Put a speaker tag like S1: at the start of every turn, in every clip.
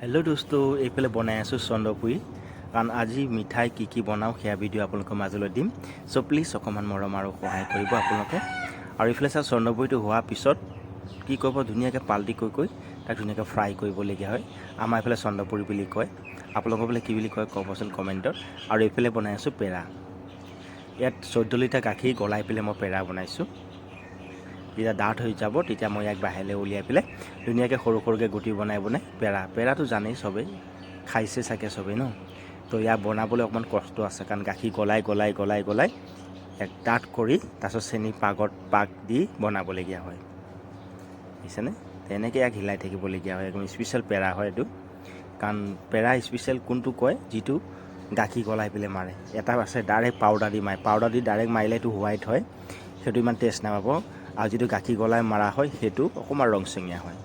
S1: hello दोस्तों এইফালে বনাই আছো চন্দ্ৰপুৰী কাৰণ আজি মিঠাই কি বনাও সেয়া ভিডিও আপোনালোকৰ মাজলৈ দিম সো প্লিজ অকমান মৰম আৰু সহায় কৰিব আপোনালোকে আৰু এইফালে চা চন্দ্ৰপুৰীটো হোৱা পিছত কি কৰিব ধুনিয়াকৈ পাল্টি কৈ তাক ধুনিয়াকৈ ফ্ৰাই কৰিবলগীয়া হয় আমাৰ এইফালে চন্দ্ৰপুৰী বুলি কয় আপোনালোকৰ বোলে কি বুলি কয় কবচোন কমেন্টত আৰু এইফালে বনাই আছো পেৰা ইয়াত 14 লিটাৰ গাখীৰ গলাই পেলে মই পেৰা বনাইছো যেতিয়া ডাঠ হৈ যাব তেতিয়া মই এক বাহিৰলৈ উলিয়াই পেলে ধুনিয়াকৈ সৰুকৈ গুটি বনাই পেৰাটো জানেই সবেই খাইছে চাগে সবেই ন তো ইয়া বনাবলৈ অকমান কষ্ট আছে কাৰণ গাখীৰ গলাই এক ডাঠ কৰি তাছত চেনি পাক দি বনাবলগীয়া হয় বুজিছেনে তেনেকৈ এক হিলাই থাকিবলগীয়া হয় একদম স্পেশাল পেৰা হয় এটো কাৰণ পেৰা স্পেশাল কোনটো কয় যিটো গাখীৰ গলাই পেলে মাৰে এটা আছে ডাইৰেক্ট পাউডাৰ দি মাৰে পাউডাৰ দি ডাইৰেক্ট মাৰিলে তো হোৱাইট হয় সেটো ইমান টেষ্ট নাপাব আৰু যেটো গাখীৰ গলাই মাৰা হয় হেতু অকমান ৰংচঙিয়া হয়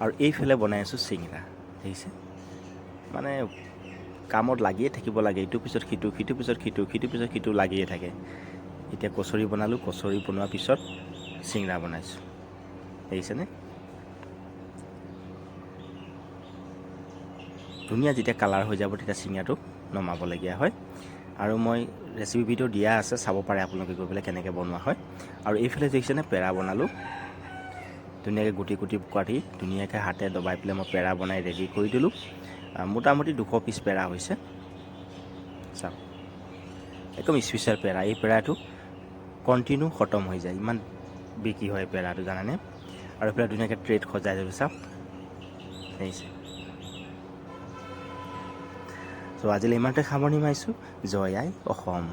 S1: আৰু এইফালে বনাই আছো চিংৰা দেখিছে মানে কামত লাগিয়ে থাকিব লাগে ইটো পিছত খিটো পিছত খিটো লাগিয়ে থাকে এতিয়া কচৰি বনালো কচৰি বনোৱাৰ পিছত চিংৰা বনাইছো দেখিছেনে ধুনিয়া যেতিয়া কালাৰ হৈ যাব তেতিয়া চিংৰাটো নমাবলগীয়া হয় আৰু মই ৰেচিপি ভিডিও দিয়া আছে চাব পাৰে আপোনালোকে গৈ পেলে কেনেকৈ বনোৱা হয় আৰু এইফালে দেখিছেনে পেৰা বনালো ধুনিয়াকৈ গুটি কাটি ধুনিয়াকৈ হাতে দবাই পেলে মই পেৰা বনাই ৰেডি কৰি দিলো মোটামুটি 200 পিস পেৰা হৈছে চাওক একদম স্পেশাল পেৰা এই পেৰাটো কন্টিনিউ খতম হৈ যায় ইমান বিকি হয় পেৰাটো জানানে আৰু পেৰা ধুনিয়াকৈ ট্ৰেড খজাই দিলো চাওক দেখিছে সো আজিলৈ ইমানতে সামৰণি মাৰিছো জয় আই অসম